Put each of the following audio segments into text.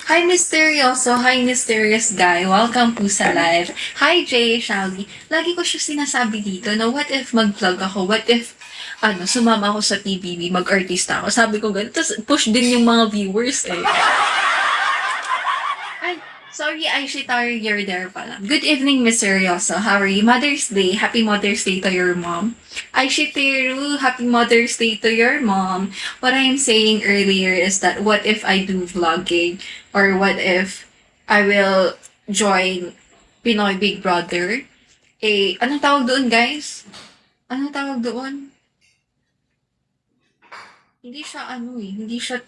Hi, Mysterioso. Hi, Mysterious Guy. Welcome po sa live. Hi, Jay, Shelly. Lagi ko siya sinasabi dito na what if mag-vlog ako? What if, sumama ako sa PBB, mag-artista ako? Sabi ko ganun. Tapos push din yung mga viewers eh. Ay, sorry, Aishita, you're there pala. Good evening, Miss Seryoso. How are you? Mother's Day. Happy Mother's Day to your mom. Aishiteru, happy Mother's Day to your mom. What I'm saying earlier is that what if I do vlogging? Or what if I will join Pinoy Big Brother? Eh, anong tawag doon, guys? Anong tawag doon? Hindi siya hindi siya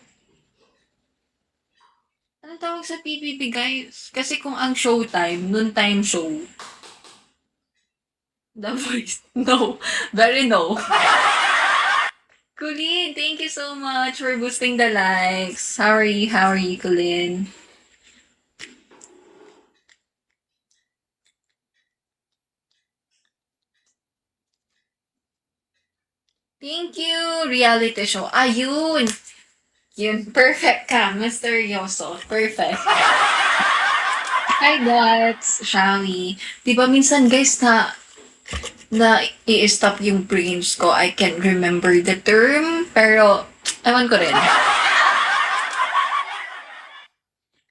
ano tawag sa PBB, guys? Kasi kung ang showtime, noontime show, The Voice, no. Very no. Kulin, thank you so much for boosting the likes. How are you? How are you, Kulin? Thank you, reality show. Ayun! Yun, perfect ka, Mysterioso. Perfect. Hi, guys. Shall we? Di ba minsan, guys, na i-stop yung brains ko. I can't remember the term, pero ewan ko rin.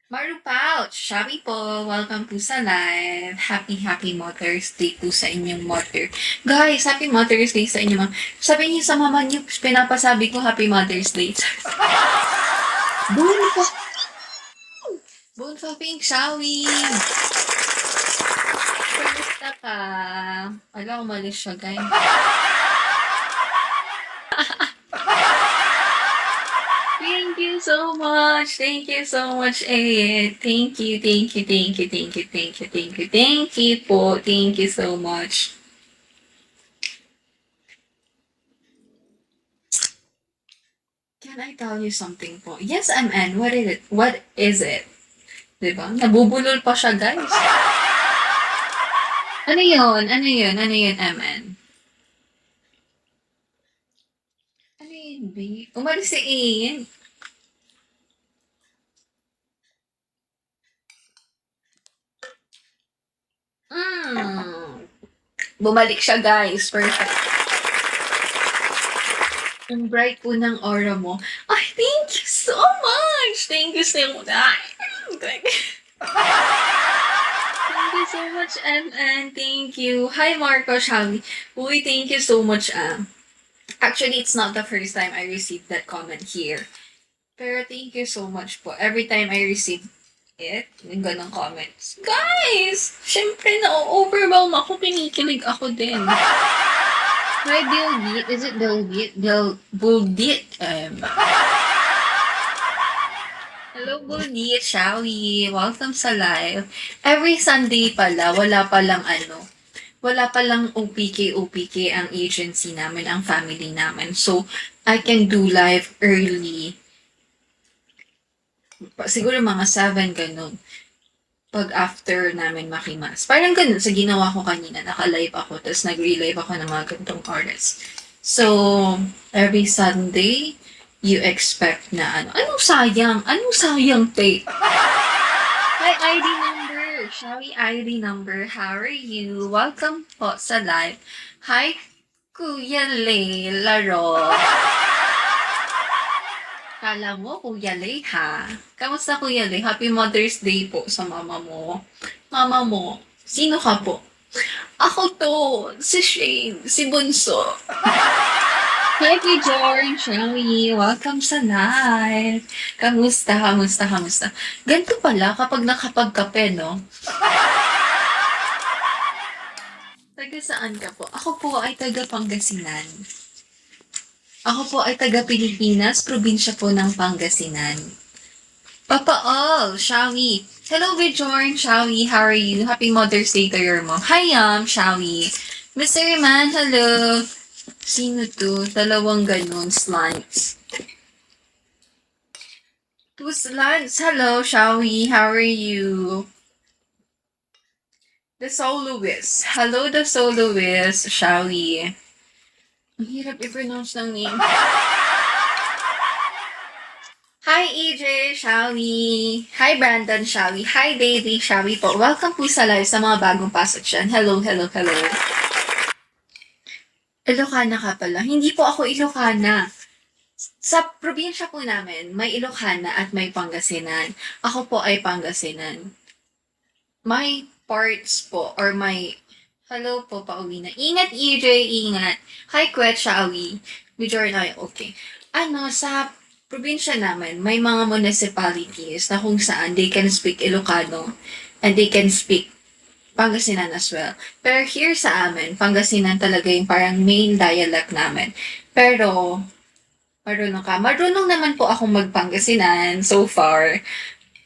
Maru Pouch, Shabi po, welcome po sa live. Happy Mother's Day po sa inyong mother. Guys, Happy Mother's Day sa inyo, ma'am. Sabi niyo sa mama niyo, pinapasabi ko Happy Mother's Day. Boon pa. Boon pa, Pink, Shawi. Kumusta ka? Ala, umalis siya, guys. Thank you so much. Thank you so much, eh. Thank you, thank you, thank you, thank you, thank you, thank you, thank you po. Thank you so much. Can I tell you something po? Yes, MN. What is it? What is it? Diba? Nabubulol pa siya, guys. Ano yun? Ano yun? Ano yun, MN? Ano yun, B? Umalis si Ian. Bumalik siya, guys. Perfect. Ang bright po ng aura mo. Ay, thank you so much! Thank you so much. Thank you so much, MN. Thank you. Hi, Marco Shami. Uy, thank you so much, Actually, it's not the first time I received that comment here. Pero thank you so much po. Every time I receive it, yung ganong comments. Guys! Siyempre, na-overwhelm ako. Kinikilig ako din. Hi, Dilbit. Is it Dilbit? Buldit. Hello, Buldit. Shawi. Welcome sa live. Every Sunday pala, wala palang OPK ang agency namin, ang family namin. So, I can do live early. Siguro mga 7, ganun. Pag after namin makimas. Parang ganun sa ginawa ko kanina. Naka-live ako, tapos nag-relive ako ng mga ganitong oras. So, every Sunday, you expect na anong sayang? Anong sayang, te? Hi, ID number. Shawi ID number. How are you? Welcome po sa live. Hi, Kuya Le Laro. Kala mo, Kuya Le, ha? Kamusta, Kuya Le? Happy Mother's Day po sa mama mo. Mama mo, sino ka po? Ako to, si Shane, si Bunso. Hi, Kuya George, Shawi. Welcome sa live. Kamusta? Ganito pala kapag nakapagkape, no? Taga saan ka po? Ako po ay taga Pangasinan. Ako po ay taga Pilipinas, probinsya po ng Pangasinan. Papa all, Shawi. Hello, Bjorn, Shawi. How are you? Happy Mother's Day to your mom. Hi, Shawi. Mr. Man, hello. Sino to? Dalawang ganun, slides. Two slides. Hello, Shawi. How are you? The Soloist. Hello, The Soloist, Shawi. Ang hirap i-pronounce ng name. Hi AJ, Shawi. Hi Brandon, Shawi. Hi baby, Shawi po. Welcome po sa live sa mga bagong pasok dyan. Hello, hello, hello. Ilocana ka pala. Hindi po ako Ilocana. Sa probinsya po namin, may Ilocana at may Pangasinan. Ako po ay Pangasinan. May parts po, or may... Hello po, pauwi na. Ingat, EJ, ingat. Hi, Kwet, Shawi. Majority na, okay. Sa probinsya namin, may mga municipalities na kung saan they can speak Ilocano and they can speak Pangasinan as well. Pero here sa amin, Pangasinan talaga yung parang main dialect namin. Pero, marunong ka. Marunong naman po akong magpangasinan so far.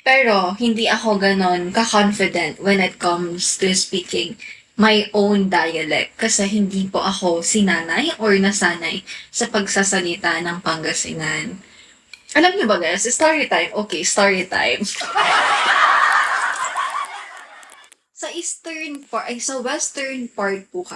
Pero, hindi ako ganon ka-confident when it comes to speaking my own dialect. Kasi hindi po ako sinanay or nasanay sa pagsasalita ng Pangasinan. Alam niyo ba guys, story time. Okay, story time. Sa western part po